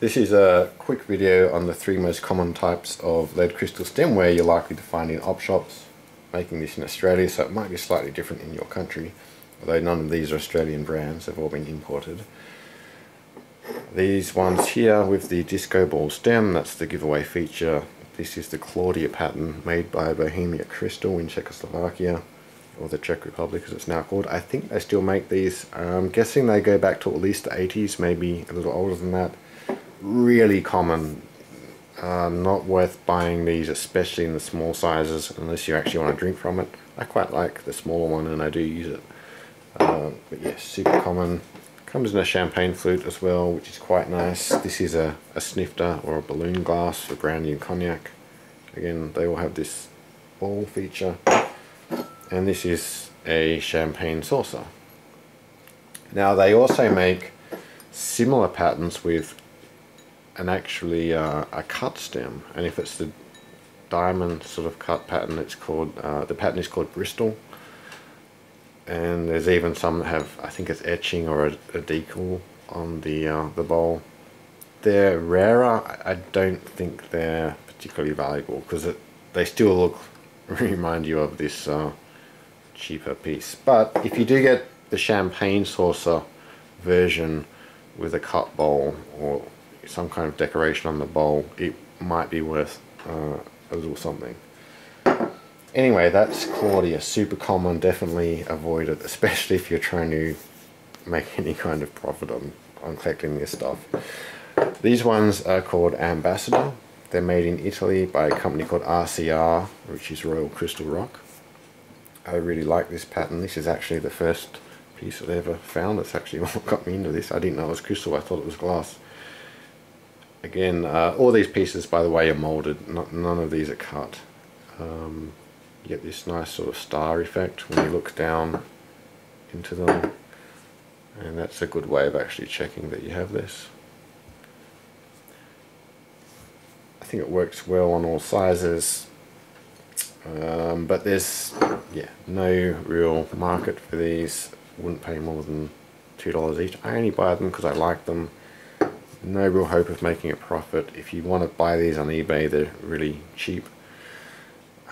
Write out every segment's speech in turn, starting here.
This is a quick video on the 3 most common types of lead crystal stemware you're likely to find in op shops. Making this in Australia, so it might be slightly different in your country, although none of these are Australian brands, they've all been imported. These ones here with the disco ball stem, that's the giveaway feature. This is the Claudia pattern made by Bohemia Crystal in Czechoslovakia, or the Czech Republic as it's now called. I think they still make these. I'm guessing they go back to at least the 80s, maybe a little older than that. Really common. Not worth buying these, especially in the small sizes, unless you actually want to drink from it. I quite like the smaller one and I do use it. But yeah, super common. Comes in a champagne flute as well, which is quite nice. This is a snifter or a balloon glass for brandy and cognac. Again, they all have this ball feature. And this is a champagne saucer. Now they also make similar patterns with actually a cut stem, and if it's the diamond sort of cut pattern, it's called the pattern is called Bristol. And there's even some that have, I think it's etching or a decal on the bowl. They're rarer. I don't think they're particularly valuable because they still remind you of this cheaper piece. But if you do get the champagne saucer version with a cut bowl or some kind of decoration on the bowl, it might be worth a little something. Anyway, that's Claudia, super common, definitely avoid it, especially if you're trying to make any kind of profit on collecting this stuff. These ones are called Ambassador. They're made in Italy by a company called RCR, which is Royal Crystal Rock. I really like this pattern. This is actually the first piece I ever found. That's actually what got me into this. I didn't know it was crystal, I thought it was glass. Again, all these pieces, by the way, are molded. None of these are cut. You get this nice sort of star effect when you look down into them, and that's a good way of actually checking that you have this. I think it works well on all sizes, but there's no real market for these. Wouldn't pay more than $2 each. I only buy them because I like them. No real hope of making a profit. If you want to buy these on eBay, they're really cheap.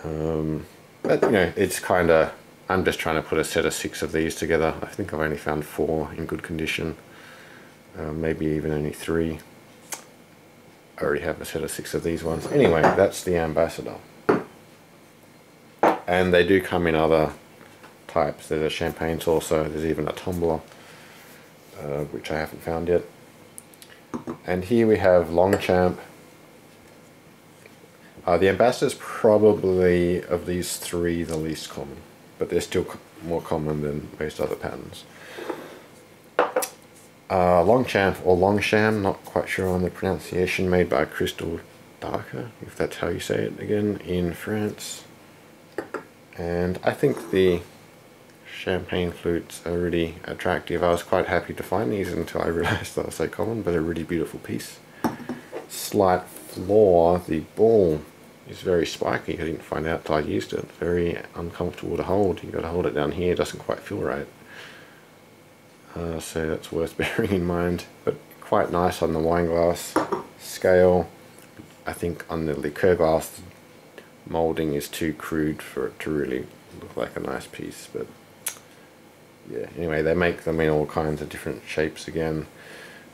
But you know, it's kind of, I'm just trying to put a set of 6 of these together. I think I've only found 4 in good condition, maybe even only 3. I already have a set of 6 of these ones. Anyway, that's the Ambassador. And they do come in other types. There's a champagne saucer, there's even a tumbler, which I haven't found yet. And here we have Longchamp. The Ambassador's probably, of these 3, the least common, but they're still more common than most other patterns. Longchamp or Longchamp, not quite sure on the pronunciation, made by Crystal Darker, if that's how you say it, again, in France. And I think the champagne flutes are really attractive. I was quite happy to find these until I realised they were so common, but a really beautiful piece. Slight flaw, the ball is very spiky. I didn't find out until I used it. Very uncomfortable to hold. You've got to hold it down here, it doesn't quite feel right. So that's worth bearing in mind. But quite nice on the wine glass scale. I think on the liqueur glass, the moulding is too crude for it to really look like a nice piece. But yeah, anyway, they make them in all kinds of different shapes again.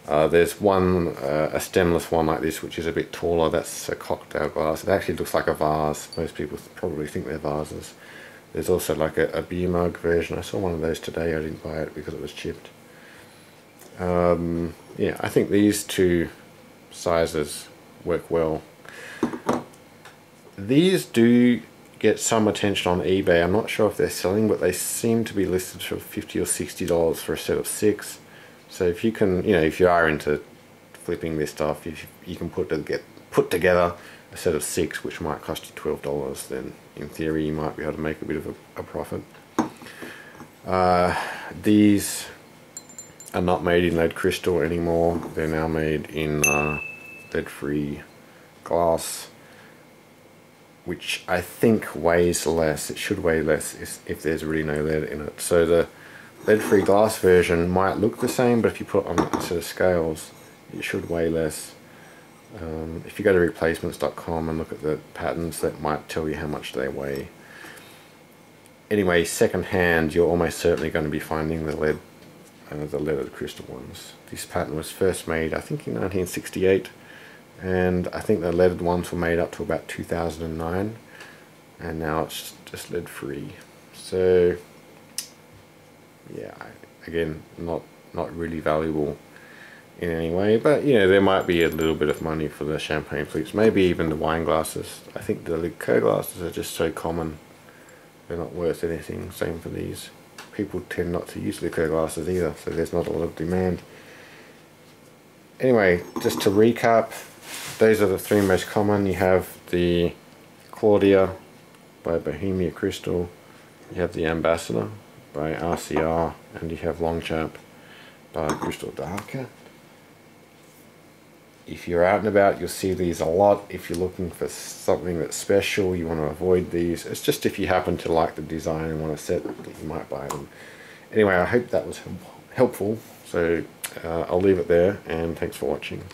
There's one, a stemless one like this, which is a bit taller. That's a cocktail glass. It actually looks like a vase. Most people probably think they're vases. There's also like a beer mug version. I saw one of those today. I didn't buy it because it was chipped. Yeah, I think these 2 sizes work well. These do get some attention on eBay. I'm not sure if they're selling, but they seem to be listed for $50 or $60 for a set of 6. So if you can, you know, if you are into flipping this stuff, if you can put together a set of 6, which might cost you $12, then in theory you might be able to make a bit of a profit. These are not made in lead crystal anymore. They're now made in lead-free glass, which I think weighs less. It should weigh less if there's really no lead in it. So the lead-free glass version might look the same, but if you put it on a set of scales, it should weigh less. If you go to replacements.com and look at the patterns, that might tell you how much they weigh. Anyway, second hand, you're almost certainly going to be finding the leaded crystal ones. This pattern was first made, I think, in 1968, and I think the leaded ones were made up to about 2009, and now it's just lead free. So yeah, again, not really valuable in any way, but you know, there might be a little bit of money for the champagne flutes, maybe even the wine glasses. I think the liqueur glasses are just so common, they're not worth anything. Same for these. People tend not to use liqueur glasses either, so there's not a lot of demand. Anyway, just to recap, those are the three most common. You have the Claudia by Bohemia Crystal, you have the Ambassador by RCR, and you have Longchamp by Crystal Darker. If you're out and about, you'll see these a lot. If you're looking for something that's special, you want to avoid these. It's just if you happen to like the design and want a set, that you might buy them. Anyway, I hope that was helpful. So I'll leave it there, and thanks for watching.